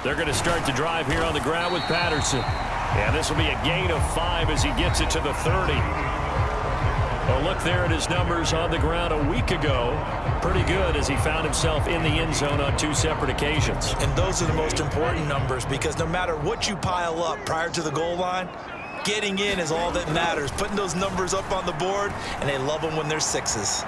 They're going to start the drive here on the ground with Patterson. And this will be a gain of 5 as he gets it to the 30. A look there at his numbers on the ground a week ago. Pretty good as he found himself in the end zone on 2 separate occasions. And those are the most important numbers because no matter what you pile up prior to the goal line, getting in is all that matters. Putting those numbers up on the board, and they love them when they're 6s.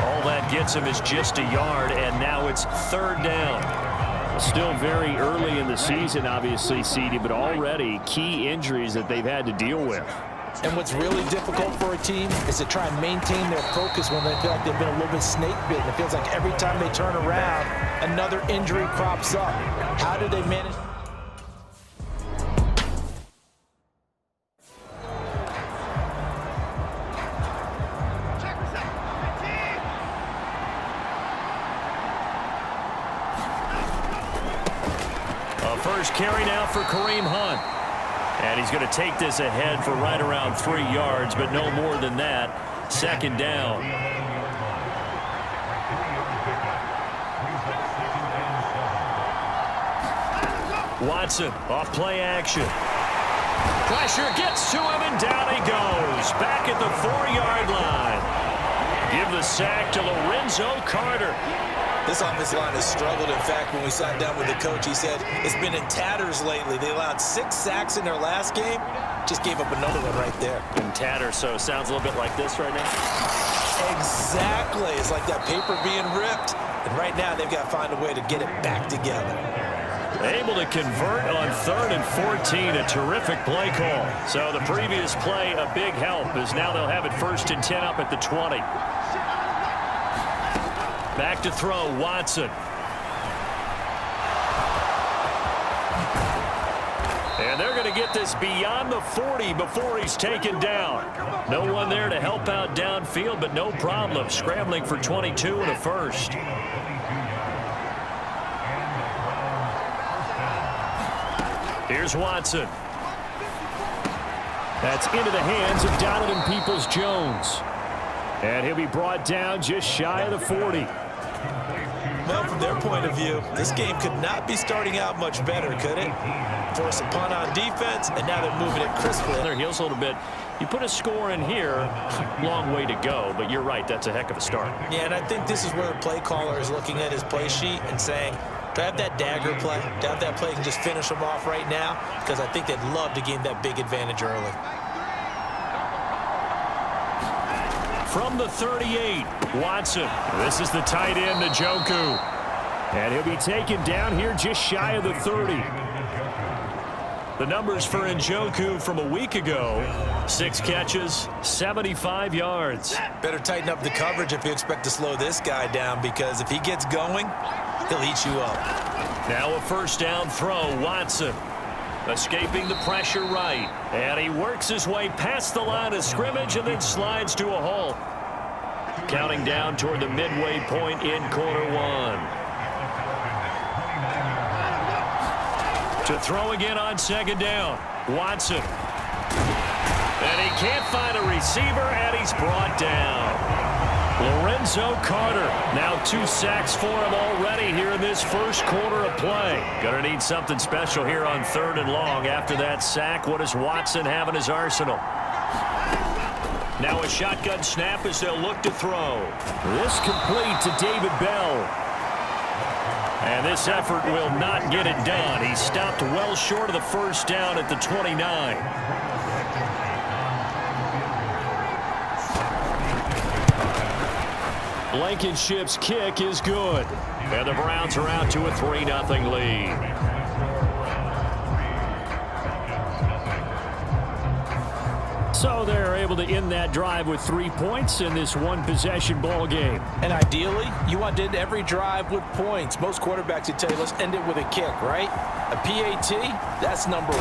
All that gets him is just a yard, and now it's 3rd down. Still very early in the season, obviously, CD, but already key injuries that they've had to deal with. And what's really difficult for a team is to try and maintain their focus when they feel like they've been a little bit snake bitten. It feels like every time they turn around, another injury crops up. How do they manage? First carry now for Kareem Hunt. And he's going to take this ahead for right around 3 yards, but no more than that. 2nd down. Watson off play action. Pressure gets to him, and down he goes. Back at the 4-yard line. Give the sack to Lorenzo Carter. This offensive line has struggled. In fact, when we sat down with the coach, he said it's been in tatters lately. They allowed 6 sacks in their last game. Just gave up another one right there. In tatters, so it sounds a little bit like this right now. Exactly. It's like that paper being ripped. And right now, they've got to find a way to get it back together. Able to convert on 3rd and 14. A terrific play call. So the previous play, a big help, as now they'll have it 1st and 10 up at the 20. Back to throw, Watson. And they're going to get this beyond the 40 before he's taken down. No one there to help out downfield, but no problem. Scrambling for 22 and a first. Here's Watson. That's into the hands of Donovan Peoples-Jones. And he'll be brought down just shy of the 40. Well, from their point of view, this game could not be starting out much better, could it? Force a punt on defense, and now they're moving it crisply. Their heels a little bit. You put a score in here, long way to go, but you're right, that's a heck of a start. Yeah, and I think this is where the play caller is looking at his play sheet and saying, do I have that dagger play? Do I have that play and just finish them off right now? Because I think they'd love to gain that big advantage early. From the 38, Watson. This is the tight end, Njoku. And he'll be taken down here just shy of the 30. The numbers for Njoku from a week ago, 6 catches, 75 yards. Better tighten up the coverage if you expect to slow this guy down, because if he gets going, he'll eat you up. Now a 1st down throw, Watson. Escaping the pressure right. And he works his way past the line of scrimmage and then slides to a halt. Counting down toward the midway point in quarter 1. To throw again on 2nd down. Watson. And he can't find a receiver, and he's brought down. Lorenzo Carter. Now 2 sacks for him already here in this first quarter of play. Gonna need something special here on 3rd and long. After that sack, what does Watson have in his arsenal? Now a shotgun snap as they'll look to throw. This complete to David Bell. And this effort will not get it done. He stopped well short of the 1st down at the 29. Blankenship's kick is good. And the Browns are out to a 3-0 lead. So they're able to end that drive with 3 points in this one-possession ball game. And ideally, you want to end every drive with points. Most quarterbacks would tell you, let's end it with a kick, right? A PAT, that's number 1.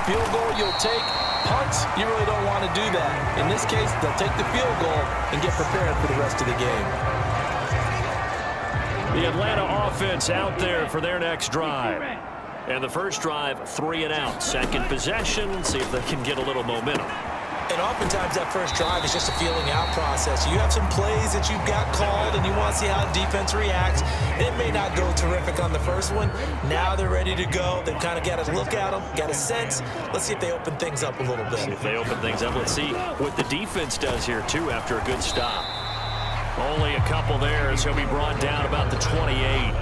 Field goal you'll take. Punts, you really don't want to do that. In this case, they'll take the field goal and get prepared for the rest of the game. The Atlanta offense out there for their next drive. And the first drive, 3 and out. Second possession, see if they can get a little momentum. And oftentimes that first drive is just a feeling out process. You have some plays that you've got called and you want to see how the defense reacts. It may not go terrific on the first one. Now they're ready to go. They've kind of got to look at them, got a sense. Let's see if they open things up a little bit. See if they open things up. Let's see what the defense does here, too, after a good stop. Only a couple there as he'll be brought down about the 28.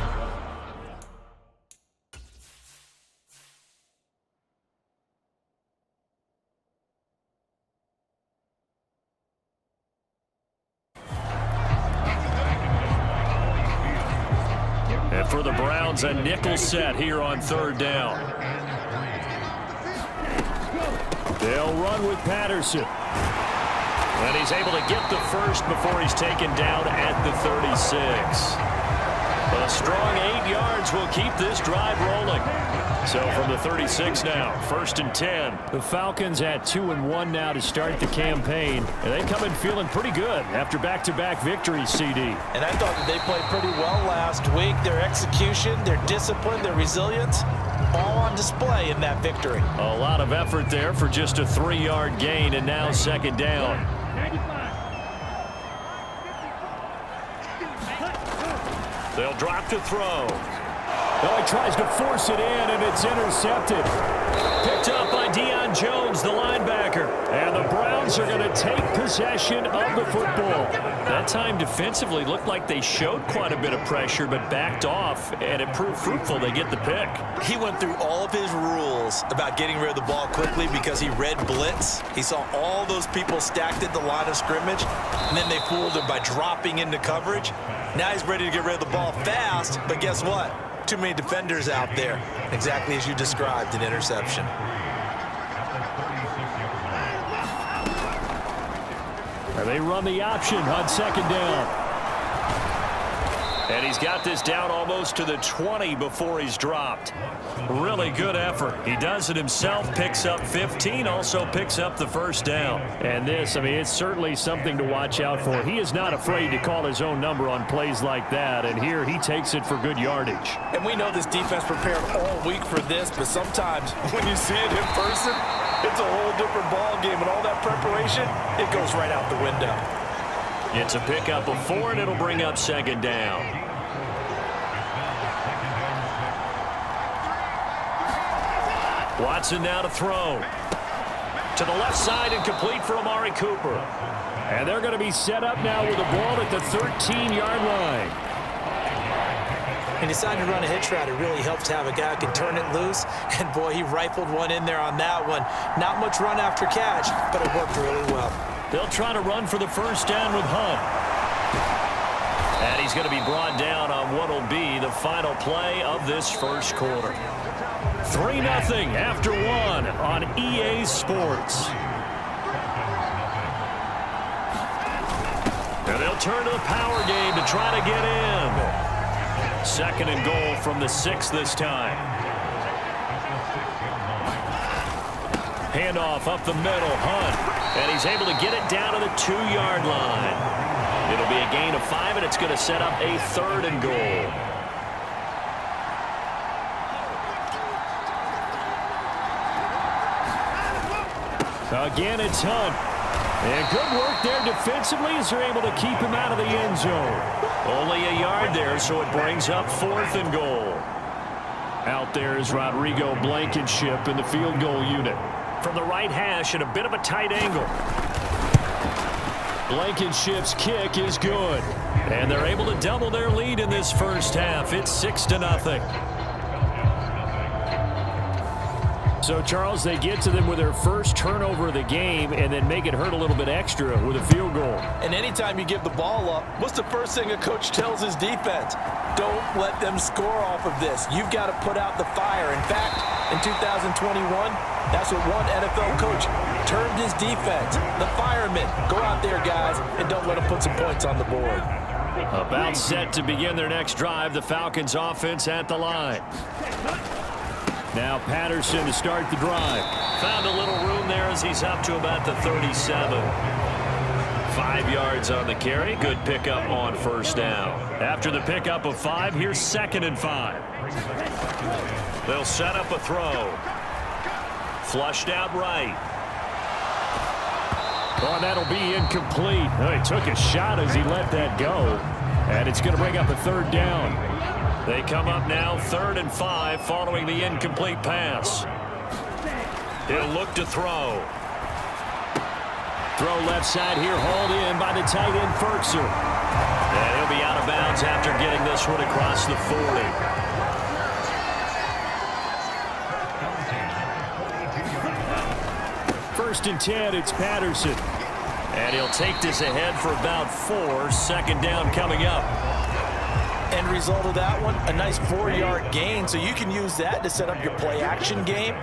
And for the Browns, a nickel set here on third down. They'll run with Patterson. And he's able to get the first before he's taken down at the 36. A strong 8 yards will keep this drive rolling. So from the 36 now, 1st and 10. The Falcons at 2-1 now to start the campaign. And they come in feeling pretty good after back-to-back victories, CD. And I thought that they played pretty well last week. Their execution, their discipline, their resilience, all on display in that victory. A lot of effort there for just a 3-yard gain, and now 2nd down. They'll drop to throw. Oh, he tries to force it in, and it's intercepted. Picked up by Deion Jones, the linebacker. And the Browns are going to take possession of the football. That time defensively looked like they showed quite a bit of pressure, but backed off, and it proved fruitful. They get the pick. He went through all of his rules about getting rid of the ball quickly because he read blitz. He saw all those people stacked at the line of scrimmage, and then they fooled him by dropping into coverage. Now he's ready to get rid of the ball fast, but guess what? Too many defenders out there. Exactly as you described, an interception. And they run the option on 2nd down. And he's got this down almost to the 20 before he's dropped. Really good effort. He does it himself, picks up 15, also picks up the 1st down. And this, I mean, it's certainly something to watch out for. He is not afraid to call his own number on plays like that, and here he takes it for good yardage. And we know this defense prepared all week for this, but sometimes when you see it in person, it's a whole different ball game, and all that preparation, it goes right out the window. It's a pickup of 4, and it'll bring up 2nd down. Watson now to throw. To the left side and complete for Amari Cooper. And they're going to be set up now with the ball at the 13-yard line. And decided to run a hitch route. It really helps to have a guy who can turn it loose. And, boy, he rifled one in there on that one. Not much run after catch, but it worked really well. They'll try to run for the 1st down with Hunt. And he's going to be brought down on what will be the final play of this 1st quarter. 3-0 after 1 on EA Sports. And they'll turn to the power game to try to get in. 2nd and goal from the 6 this time. Handoff up the middle, Hunt. And he's able to get it down to the 2-yard line. It'll be a gain of 5, and it's going to set up a 3rd and goal. Again, it's Hunt. And good work there defensively as they're able to keep him out of the end zone. Only a yard there, so it brings up 4th and goal. Out there is Rodrigo Blankenship in the field goal unit. From the right hash at a bit of a tight angle. Blankenship's kick is good. And they're able to double their lead in this 1st half. It's 6-0. So, Charles, they get to them with their first turnover of the game and then make it hurt a little bit extra with a field goal. And anytime you give the ball up, what's the first thing a coach tells his defense? Don't let them score off of this. You've got to put out the fire. In fact, in 2021, that's what one NFL coach termed his defense. The firemen. Go out there, guys, and don't let them put some points on the board. About set to begin their next drive, the Falcons offense at the line. Now Patterson to start the drive. Found a little room there as he's up to about the 37. 5 yards on the carry. Good pickup on 1st down. After the pickup of 5, here's 2nd and 5. They'll set up a throw. Flushed out right. Oh, and that'll be incomplete. Oh, he took a shot as he let that go. And it's going to bring up a third down. They come up now 3rd and 5 following the incomplete pass. He'll look to throw. Throw left side here, hauled in by the tight end, Ferkser. And he'll be out of bounds after getting this one across the 40. First and 10, it's Patterson. And he'll take this ahead for about 4. Second down coming up. End result of that one, a nice 4-yard gain. So you can use that to set up your play-action game,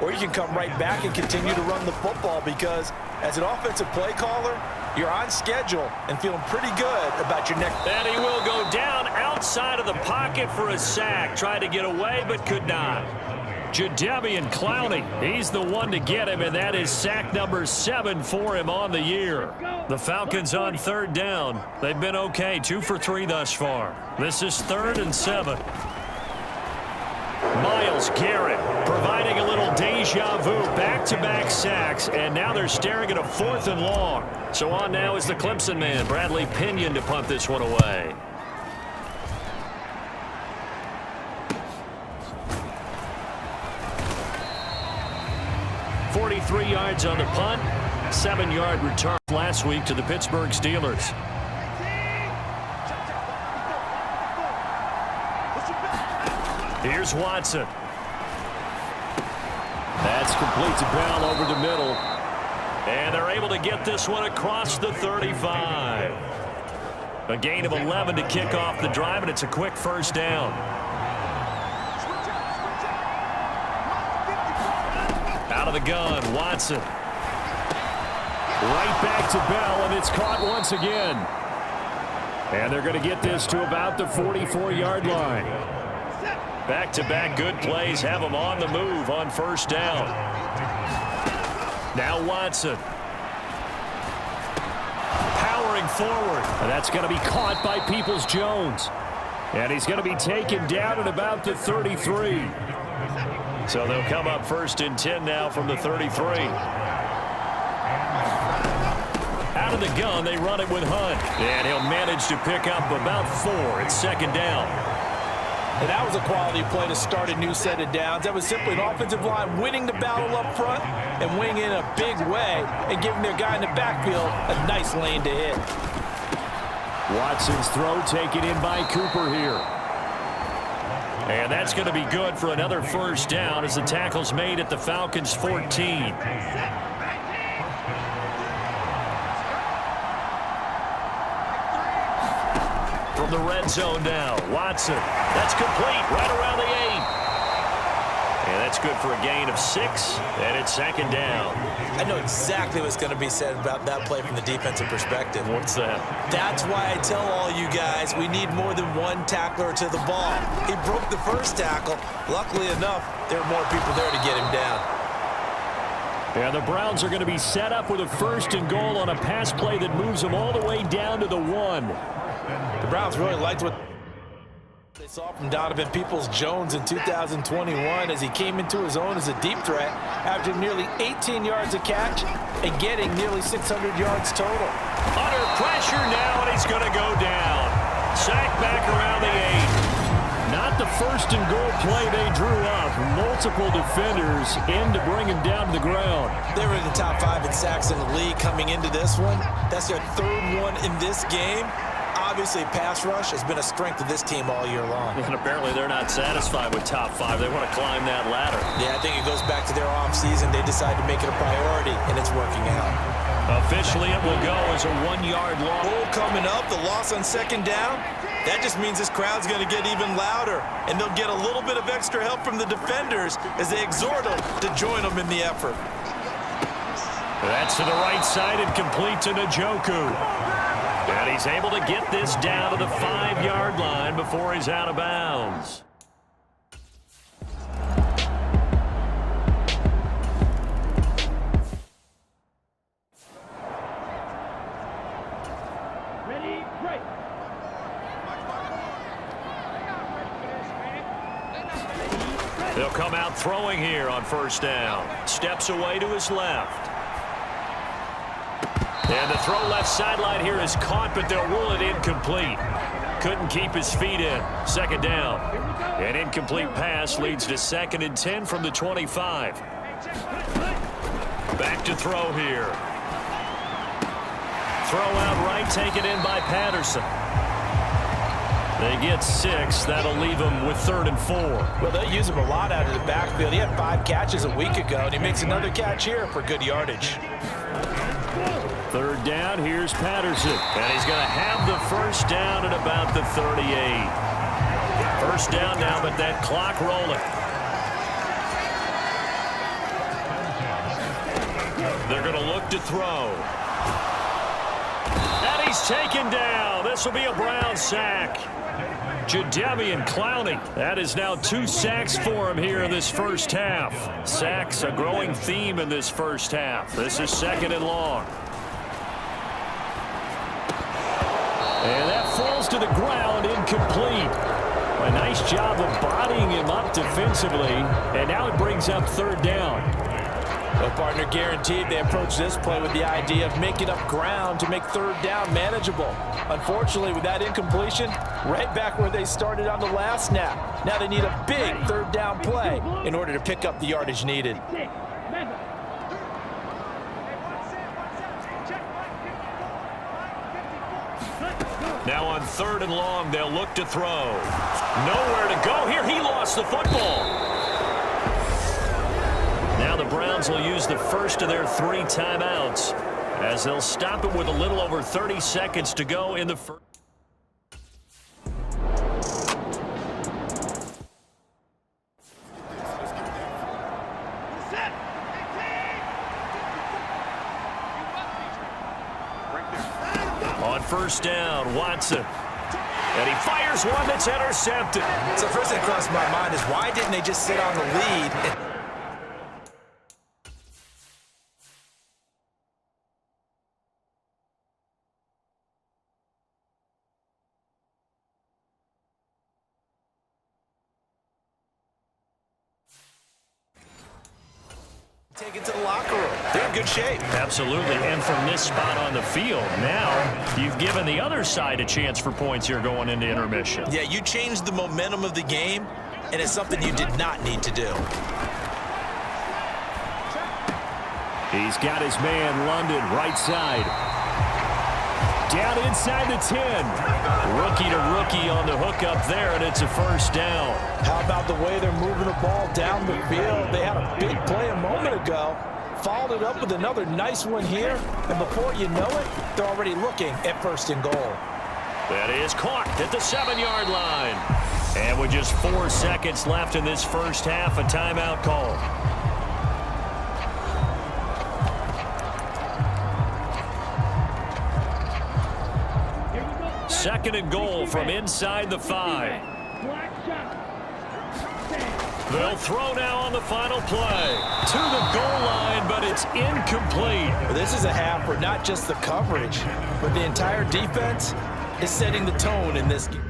or you can come right back and continue to run the football because as an offensive play caller, you're on schedule and feeling pretty good about your next. And he will go down outside of the pocket for a sack. Tried to get away, but could not. Jadeveon Clowney, he's the one to get him, and that is sack number 7 for him on the year. The Falcons on 3rd down. They've been okay, 2 for 3 thus far. This is 3rd and 7. Myles Garrett providing a little deja vu, back-to-back sacks, and now they're staring at a 4th and long. So on now is the Clemson man, Bradley Pinion, to punt this one away. .43 yards on the punt, 7-yard return last week to the Pittsburgh Steelers. Here's Watson. That's complete to Bell over the middle. And they're able to get this one across the 35. A gain of 11 to kick off the drive, and it's a quick first down. Out of the gun, Watson. Right back to Bell, and it's caught once again. And they're going to get this to about the 44-yard line. Back-to-back good plays have them on the move on first down. Now Watson. Powering forward. And that's going to be caught by Peoples-Jones. And he's going to be taken down at about the 33. So they'll come up 1st and 10 now from the 33. Out of the gun, they run it with Hunt. And he'll manage to pick up about 4. It's 2nd down. And that was a quality play to start a new set of downs. That was simply an offensive line winning the battle up front and winning in a big way and giving their guy in the backfield a nice lane to hit. Watson's throw taken in by Cooper here. And that's going to be good for another first down as the tackle's made at the Falcons' 14. From the red zone now, Watson. That's complete right around the 8. And that's good for a gain of 6, and it's 2nd down. I know exactly what's going to be said about that play from the defensive perspective. What's that? That's why I tell all you guys we need more than one tackler to the ball. He broke the first tackle. Luckily enough, there were more people there to get him down. Yeah, the Browns are going to be set up with a 1st and goal on a pass play that moves them all the way down to the 1. The Browns really liked what they saw from Donovan Peoples-Jones in 2021 as he came into his own as a deep threat after nearly 18 yards a catch and getting nearly 600 yards total. Under pressure now, and he's going to go down. Sack back around the 8. Not the 1st and goal play they drew up. Multiple defenders in to bring him down to the ground. They were in the top 5 in sacks in the league coming into this one. That's their 3rd one in this game. Obviously, pass rush has been a strength of this team all year long. And apparently they're not satisfied with top 5. They want to climb that ladder. Yeah, I think it goes back to their offseason. They decided to make it a priority, and it's working out. Officially, it will go as a 1-yard loss. Goal coming up, the loss on 2nd down. That just means this crowd's going to get even louder, and they'll get a little bit of extra help from the defenders as they exhort them to join them in the effort. That's to the right side and complete to Njoku. And he's able to get this down to the 5-yard line before he's out of bounds. Ready, break. They'll come out throwing here on 1st down. Steps away to his left. And the throw left sideline here is caught, but they'll rule it incomplete. Couldn't keep his feet in. Second down. An incomplete pass leads to 2nd and 10 from the 25. Back to throw here. Throw out right, taken in by Patterson. They get 6. That'll leave them with 3rd and 4. Well, they'll use him a lot out of the backfield. He had 5 catches a week ago, and he makes another catch here for good yardage. 3rd down, here's Patterson. And he's going to have the first down at about the 38. First down now, but that clock rolling. They're going to look to throw. And he's taken down. This will be a Brown sack. Jadeveon Clowney. That is now 2 sacks for him here in this first half. Sacks, a growing theme in this first half. This is 2nd and long. And that falls to the ground, incomplete. A nice job of bodying him up defensively, and now it brings up 3rd down. Well, partner, guaranteed they approach this play with the idea of making up ground to make 3rd down manageable. Unfortunately, with that incompletion, right back where they started on the last snap. Now they need a big 3rd down play in order to pick up the yardage needed. Now on 3rd and long, they'll look to throw. Nowhere to go here. He lost the football. Now the Browns will use the first of their 3 timeouts as they'll stop it with a little over 30 seconds to go in the first. On 1st down, Watson. And he fires one that's intercepted. So first thing that crossed my mind is why didn't they just sit on the lead? Take it to the locker room. They're in good shape. Absolutely, and from this spot on the field, now you've given the other side a chance for points here going into intermission. Yeah, you changed the momentum of the game, and it's something you did not need to do. He's got his man, London, right side. Down inside the 10. Rookie to rookie on the hookup there, and it's a first down. How about the way they're moving the ball down the field? They had a big play a moment ago. Followed it up with another nice one here. And before you know it, they're already looking at 1st and goal. That is caught at the 7-yard line. And with just 4 seconds left in this first half, a timeout call. Second and goal from inside the 5. They'll throw now on the final play. To the goal line, but it's incomplete. Well, this is a half where not just the coverage, but the entire defense is setting the tone in this game.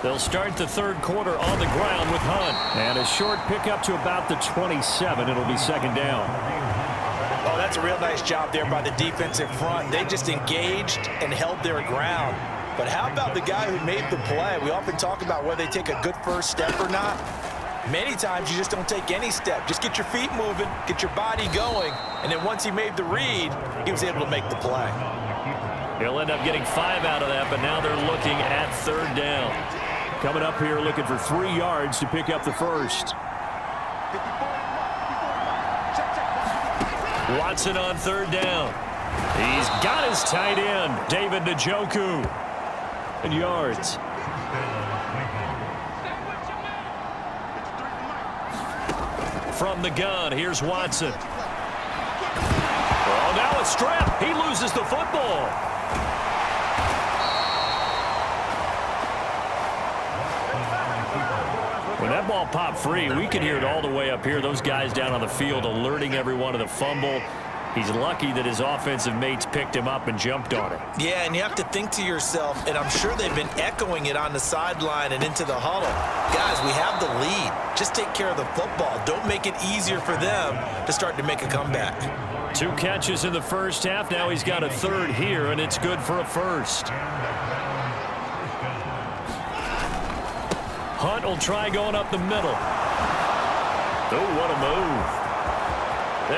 They'll start the 3rd quarter on the ground with Hunt. And a short pickup to about the 27. It'll be 2nd down. Oh, that's a real nice job there by the defensive front. They just engaged and held their ground. But how about the guy who made the play? We often talk about whether they take a good first step or not. Many times you just don't take any step. Just get your feet moving, get your body going, and then once he made the read, he was able to make the play. He'll end up getting 5 out of that, but now they're looking at 3rd down. Coming up here looking for 3 yards to pick up the first. Watson on 3rd down. He's got his tight end, David Njoku. And yards. From the gun, here's Watson. Oh, now a strip. He loses the football. When that ball popped free, we could hear it all the way up here. Those guys down on the field alerting everyone of the fumble. He's lucky that his offensive mates picked him up and jumped on it. Yeah, and you have to think to yourself, and I'm sure they've been echoing it on the sideline and into the huddle. Guys, we have the lead. Just take care of the football. Don't make it easier for them to start to make a comeback. 2 catches in the first half. Now he's got a third here, and it's good for a first. Hunt will try going up the middle. Oh, what a move.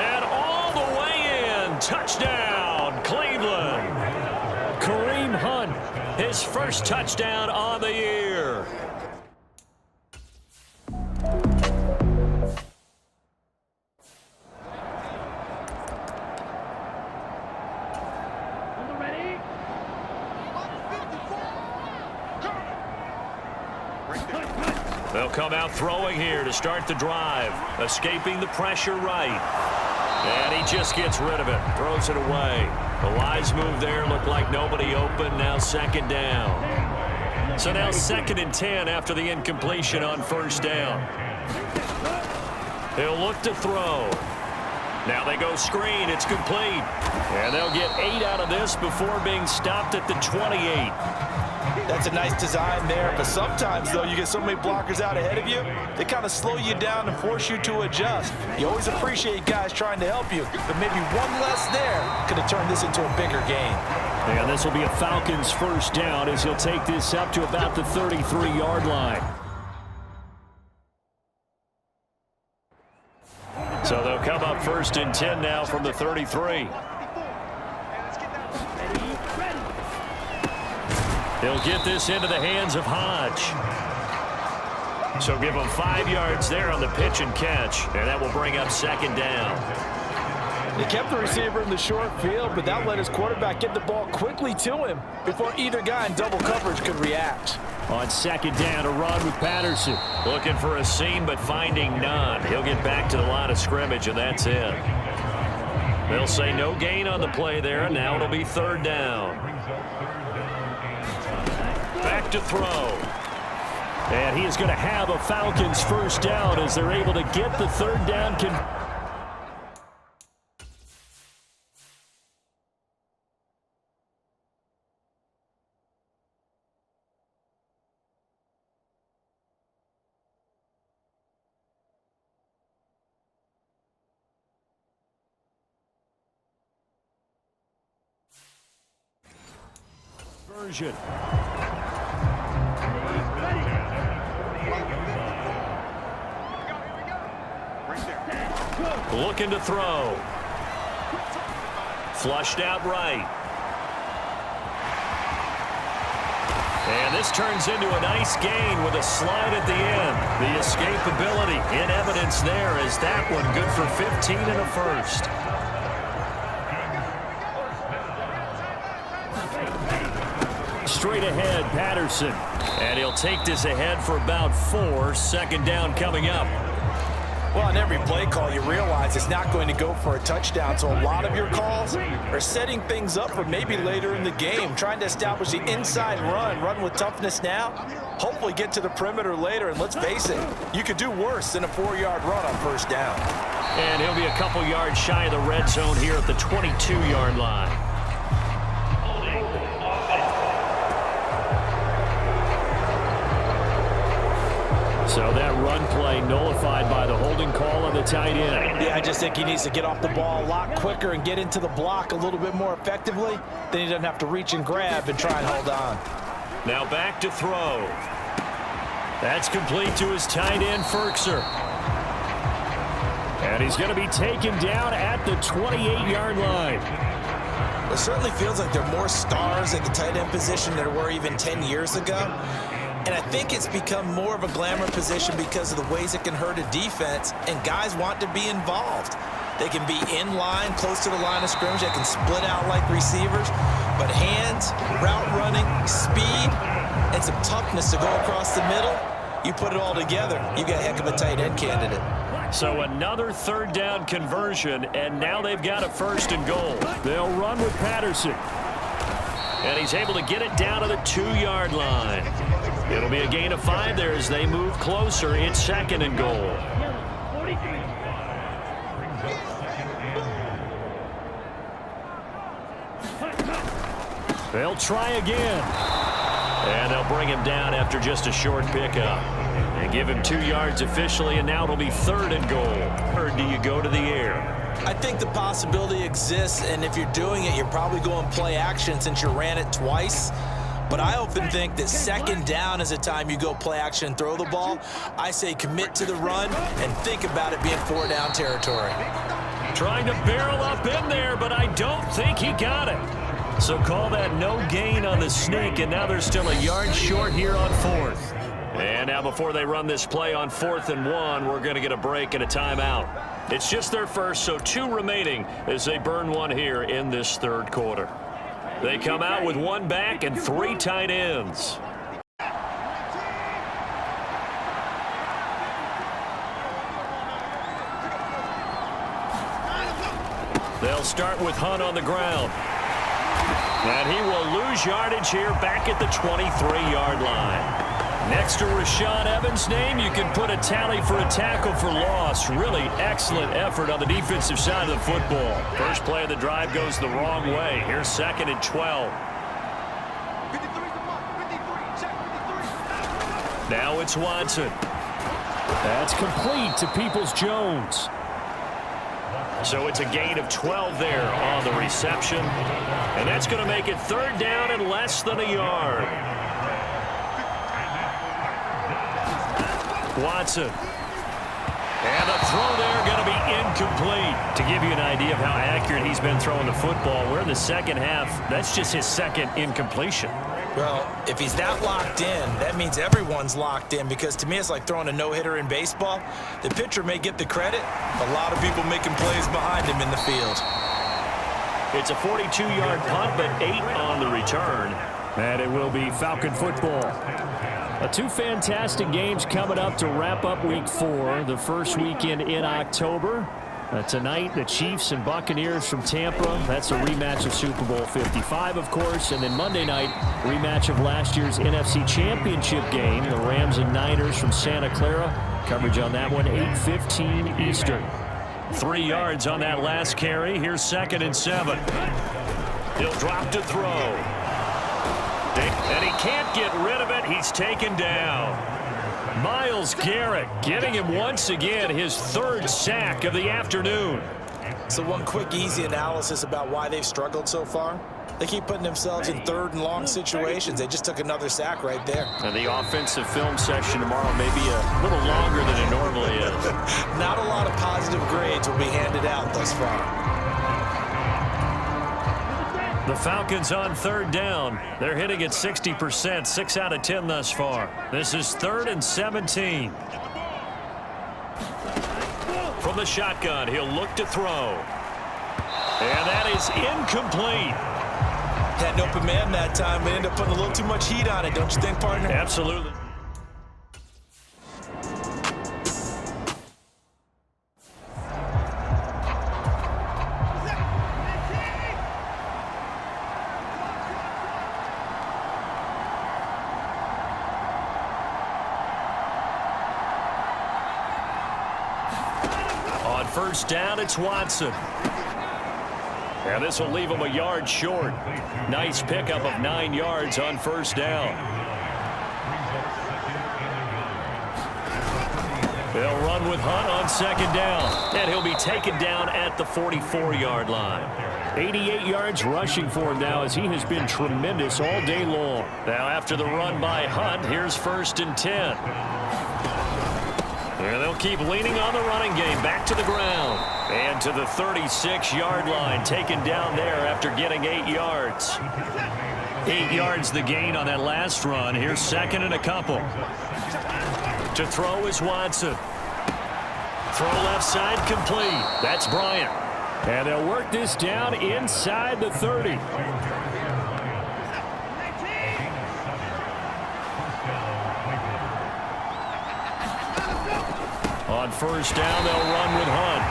And all the way in. Touchdown, Cleveland. Kareem Hunt, his first touchdown on the year. They'll come out throwing here to start the drive. Escaping the pressure right. And he just gets rid of it. Throws it away. The wise move there. Looked like nobody open. Now second down. So now 2nd and 10 after the incompletion on first down. He'll look to throw. Now they go screen. It's complete. And they'll get 8 out of this before being stopped at the 28. That's a nice design there, but sometimes, though, you get so many blockers out ahead of you, they kind of slow you down and force you to adjust. You always appreciate guys trying to help you, but maybe one less there could have turned this into a bigger game. And this will be a Falcons first down as he'll take this up to about the 33-yard line. So they'll come up 1st and 10 now from the 33. He'll get this into the hands of Hodge. So give him 5 yards there on the pitch and catch, and that will bring up 2nd down. They kept the receiver in the short field, but that let his quarterback get the ball quickly to him before either guy in double coverage could react. On 2nd down, a run with Patterson. Looking for a seam, but finding none. He'll get back to the line of scrimmage, and that's it. They'll say no gain on the play there, and now it'll be 3rd down. Back to throw. And he is going to have a Falcons first down as they're able to get the 3rd down. Version. Looking to throw. Flushed out right. And this turns into a nice gain with a slide at the end. The escapability in evidence there as that one good for 15 and a first. Straight ahead, Patterson. And he'll take this ahead for about 4. 2nd down coming up. Well, on every play call, you realize it's not going to go for a touchdown, so a lot of your calls are setting things up for maybe later in the game, trying to establish the inside run with toughness now, hopefully get to the perimeter later, and let's face it, you could do worse than a 4-yard run on first down. And he'll be a couple yards shy of the red zone here at the 22-yard line. So that run play nullified by the holding call on the tight end. Yeah, I just think he needs to get off the ball a lot quicker and get into the block a little bit more effectively. Then he doesn't have to reach and grab and try and hold on. Now back to throw. That's complete to his tight end, Ferkser. And he's going to be taken down at the 28-yard line. It certainly feels like there are more stars at the tight end position than there were even 10 years ago. And I think it's become more of a glamour position because of the ways it can hurt a defense, and guys want to be involved. They can be in line, close to the line of scrimmage. They can split out like receivers. But hands, route running, speed, and some toughness to go across the middle, You put it all together, you got a heck of a tight end candidate. So another third down conversion, and now they've got a 1st and goal. They'll run with Patterson. And he's able to get it down to the 2-yard line. It'll be a gain of 5 there as they move closer. It's 2nd and goal. They'll try again. And they'll bring him down after just a short pickup. And give him 2 yards officially, and now it'll be 3rd and goal. Or do you go to the air? I think the possibility exists, and if you're doing it, you're probably going play action since you ran it twice. But I often think that 2nd down is a time you go play action and throw the ball. I say commit to the run and think about it being 4-down territory. Trying to barrel up in there, but I don't think he got it. So call that no gain on the sneak, and now they're still a yard short here on 4th. And now before they run this play on 4th and 1, we're going to get a break and a timeout. It's just their first, so 2 remaining as they burn 1 here in this 3rd quarter. They come out with 1 back and 3 tight ends. They'll start with Hunt on the ground. And he will lose yardage here back at the 23-yard line. Next to Rashaan Evans' name, you can put a tally for a tackle for loss. Really excellent effort on the defensive side of the football. First play of the drive goes the wrong way. Here's 2nd and 12. Now it's Watson. That's complete to Peoples-Jones. So it's a gain of 12 there on the reception. And that's going to make it 3rd down and less than a yard. Watson. And the throw there going to be incomplete. To give you an idea of how accurate he's been throwing the football, we're in the 2nd half. That's just his 2nd incompletion. Well, if he's that locked in, that means everyone's locked in, because to me it's like throwing a no-hitter in baseball. The pitcher may get the credit, a lot of people making plays behind him in the field. It's a 42-yard punt, but 8 on the return. And it will be Falcon football. 2 fantastic games coming up to wrap up Week 4, the first weekend in October. Tonight, the Chiefs and Buccaneers from Tampa. That's a rematch of Super Bowl 55, of course. And then Monday night, rematch of last year's NFC Championship game, the Rams and Niners from Santa Clara. Coverage on that one, 8:15 Eastern. 3 yards on that last carry. Here's 2nd and 7. He'll drop to throw. And he can't get rid of it. He's taken down. Myles Garrett getting him once again his 3rd sack of the afternoon. So one quick, easy analysis about why they've struggled so far. They keep putting themselves in 3rd and long situations. They just took another sack right there. And the offensive film session tomorrow may be a little longer than it normally is. Not a lot of positive grades will be handed out thus far. The Falcons on 3rd down. They're hitting at 60%, 6 out of 10 thus far. This is 3rd and 17. From the shotgun, he'll look to throw. And that is incomplete. Had an open man that time, but ended up putting a little too much heat on it, don't you think, partner? Absolutely. On 1st down, it's Watson. And this will leave him a yard short. Nice pickup of 9 yards on 1st down. They'll run with Hunt on 2nd down. And he'll be taken down at the 44-yard line. 88 yards rushing for him now, as he has been tremendous all day long. Now after the run by Hunt, here's 1st and 10. And they'll keep leaning on the running game. Back to the ground. And to the 36-yard line. Taken down there after getting 8 yards. 8 yards the gain on that last run. Here's 2nd and a couple. To throw is Watson. Throw left side complete. That's Bryant. And they'll work this down inside the 30. On first down, they'll run with Hunt.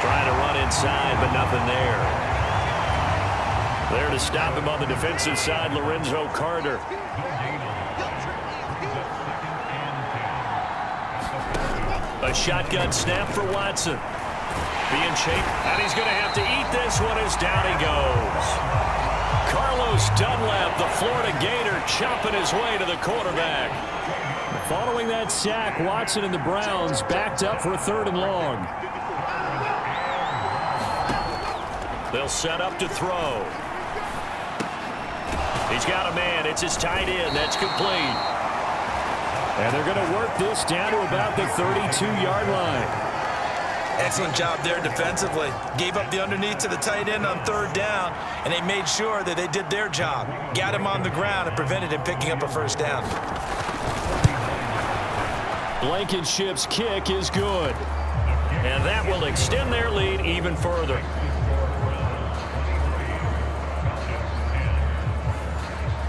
Trying to run inside, but nothing there. There to stop him on the defensive side, Lorenzo Carter. A shotgun snap for Watson. Being shaped, and he's going to have to eat this one as down he goes. Carlos Dunlap, the Florida Gator, chopping his way to the quarterback. Following that sack, Watson and the Browns backed up for a 3rd and long. They'll set up to throw. He's got a man. It's his tight end. That's complete. And they're going to work this down to about the 32-yard line. Excellent job there defensively. Gave up the underneath to the tight end on 3rd down, and they made sure that they did their job. Got him on the ground and prevented him picking up a 1st down. Blankenship's kick is good. And that will extend their lead even further.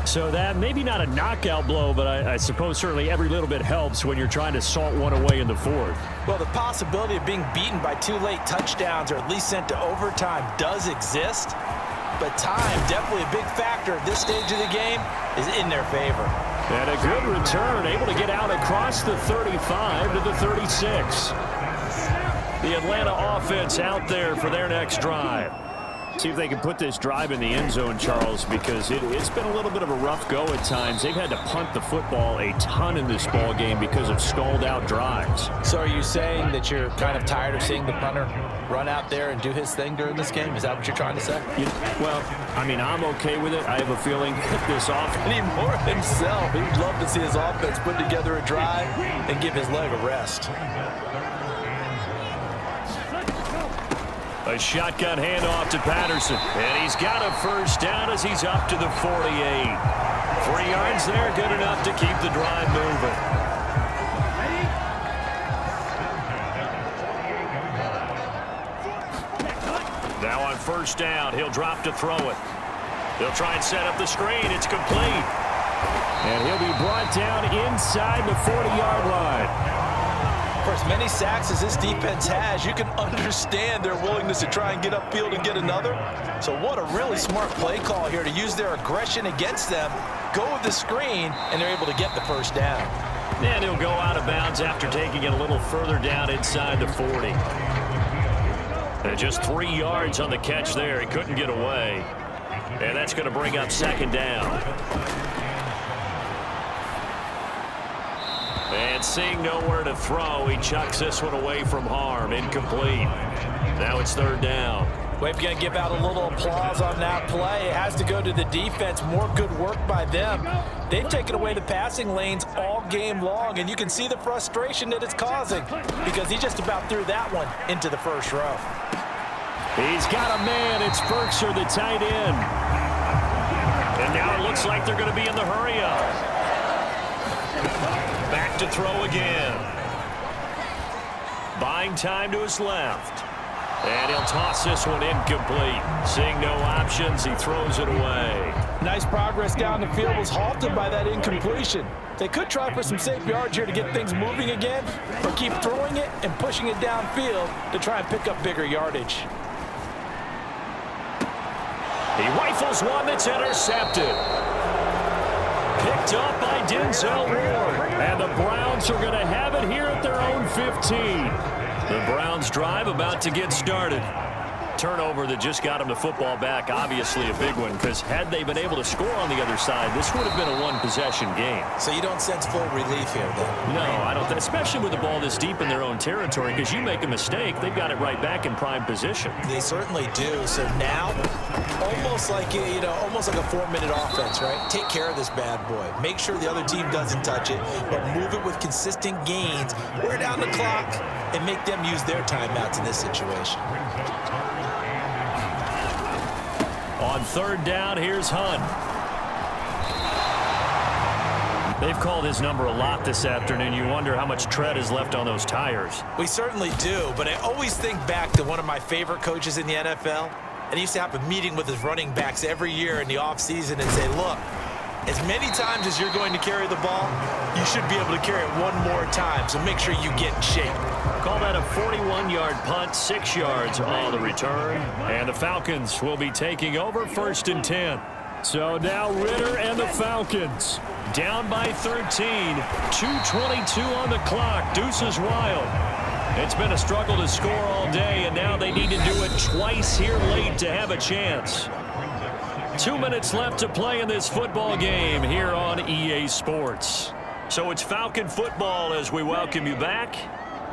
So that maybe not a knockout blow, but I suppose certainly every little bit helps when you're trying to salt one away in the 4th. Well, the possibility of being beaten by 2 late touchdowns or at least sent to overtime does exist. But time, definitely a big factor at this stage of the game, is in their favor. And a good return, able to get out across the 35 to the 36. The Atlanta offense out there for their next drive. See if they can put this drive in the end zone, Charles, because it's been a little bit of a rough go at times. They've had to punt the football a ton in this ball game because of stalled-out drives. So are you saying that you're kind of tired of seeing the punter run out there and do his thing during this game? Is that what you're trying to say? Well, I mean, I'm okay with it. I have a feeling that this offense... Anymore himself. He'd love to see his offense put together a drive and give his leg a rest. A shotgun handoff to Patterson. And he's got a 1st down as he's up to the 48. 3 yards there, good enough to keep the drive moving. Now on 1st down, he'll drop to throw it. They'll try and set up the screen. It's complete. And he'll be brought down inside the 40-yard line. For as many sacks as this defense has, you can understand their willingness to try and get upfield and get another. So what a really smart play call here to use their aggression against them, go with the screen, and they're able to get the 1st down. And he'll go out of bounds after taking it a little further down inside the 40. And just 3 yards on the catch there. He couldn't get away. And that's going to bring up 2nd down. And seeing nowhere to throw, he chucks this one away from harm. Incomplete. Now it's 3rd down. We're going to give out a little applause on that play. It has to go to the defense. More good work by them. They've taken away the passing lanes all game long, and you can see the frustration that it's causing because he just about threw that one into the 1st row. He's got a man. It's Berkshire, the tight end. And now it looks like they're going to be in the hurry-up. Back to throw again. Buying time to his left. And he'll toss this one incomplete. Seeing no options, he throws it away. Nice progress down the field was halted by that incompletion. They could try for some safe yards here to get things moving again, or keep throwing it and pushing it downfield to try and pick up bigger yardage. He rifles one that's intercepted. Picked up by Denzel Ward. And the Browns are going to have it here at their own 15. The Browns drive about to get started. Turnover that just got them the football back, obviously a big one, because had they been able to score on the other side, this would have been a one-possession game. So you don't sense full relief here, then? No, I don't, especially with the ball this deep in their own territory, because you make a mistake, they've got it right back in prime position. They certainly do. So now, almost like a 4-minute offense, right? Take care of this bad boy. Make sure the other team doesn't touch it, but move it with consistent gains. Wear down the clock and make them use their timeouts in this situation. On 3rd down, here's Hunt. They've called his number a lot this afternoon. You wonder how much tread is left on those tires. We certainly do, but I always think back to one of my favorite coaches in the NFL, and he used to have a meeting with his running backs every year in the offseason and say, look, as many times as you're going to carry the ball, you should be able to carry it one more time, so make sure you get in shape. Call that a 41-yard punt, 6 yards on the return. And the Falcons will be taking over 1st and 10. So now Ritter and the Falcons down by 13. 2:22 on the clock. Deuces wild. It's been a struggle to score all day, and now they need to do it twice here late to have a chance. 2 minutes left to play in this football game here on EA Sports. So it's Falcon football as we welcome you back.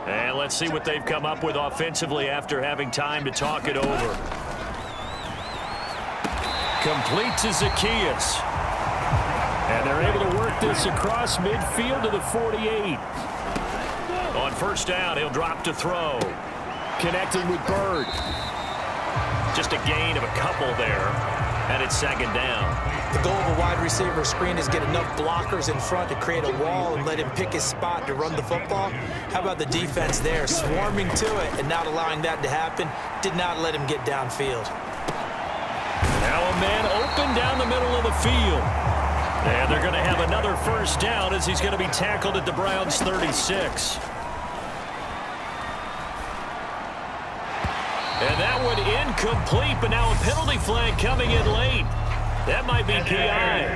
And let's see what they've come up with offensively after having time to talk it over. Complete to Zacchaeus. And they're able to work this across midfield to the 48. On 1st down, he'll drop to throw. Connecting with Bird. Just a gain of a couple there. And it's 2nd down. The goal of a wide receiver screen is get enough blockers in front to create a wall and let him pick his spot to run the football. How about the defense there, swarming to it and not allowing that to happen? Did not let him get downfield. Now a man open down the middle of the field. And they're going to have another 1st down as he's going to be tackled at the Browns' 36. And that one incomplete, but now a penalty flag coming in late. That might be PI.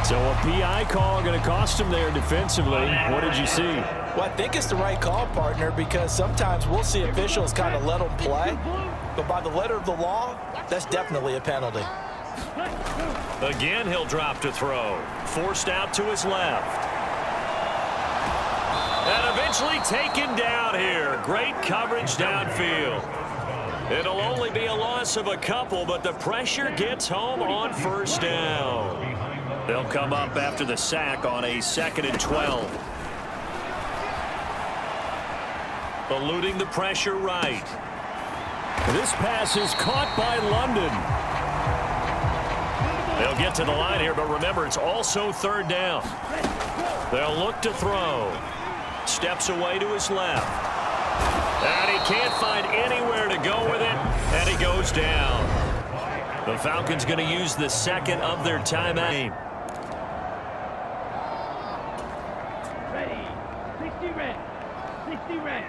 So a PI call going to cost him there defensively. What did you see? Well, I think it's the right call, partner, because sometimes we'll see officials kind of let them play. But by the letter of the law, that's definitely a penalty. Again, he'll drop to throw. Forced out to his left. And eventually taken down here. Great coverage downfield. It'll only be a loss of a couple, but the pressure gets home on 1st down. They'll come up after the sack on a 2nd and 12. Eluding the pressure right. This pass is caught by London. They'll get to the line here, but remember, it's also 3rd down. They'll look to throw. Steps away to his left. And he can't find anywhere to go with it, and he goes down. The Falcons going to use the 2nd of their timeout. Ready. 60 red. 60 red.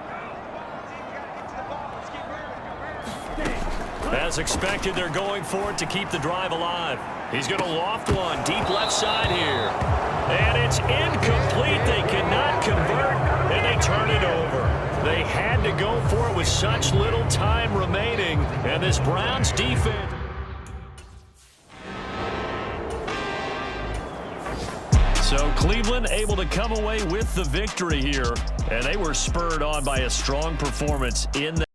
As expected, they're going for it to keep the drive alive. He's going to loft one deep left side here. And it's incomplete. They cannot convert, and they turn it over. They had to go for it with such little time remaining, and this Browns defense. So Cleveland able to come away with the victory here, and they were spurred on by a strong performance in the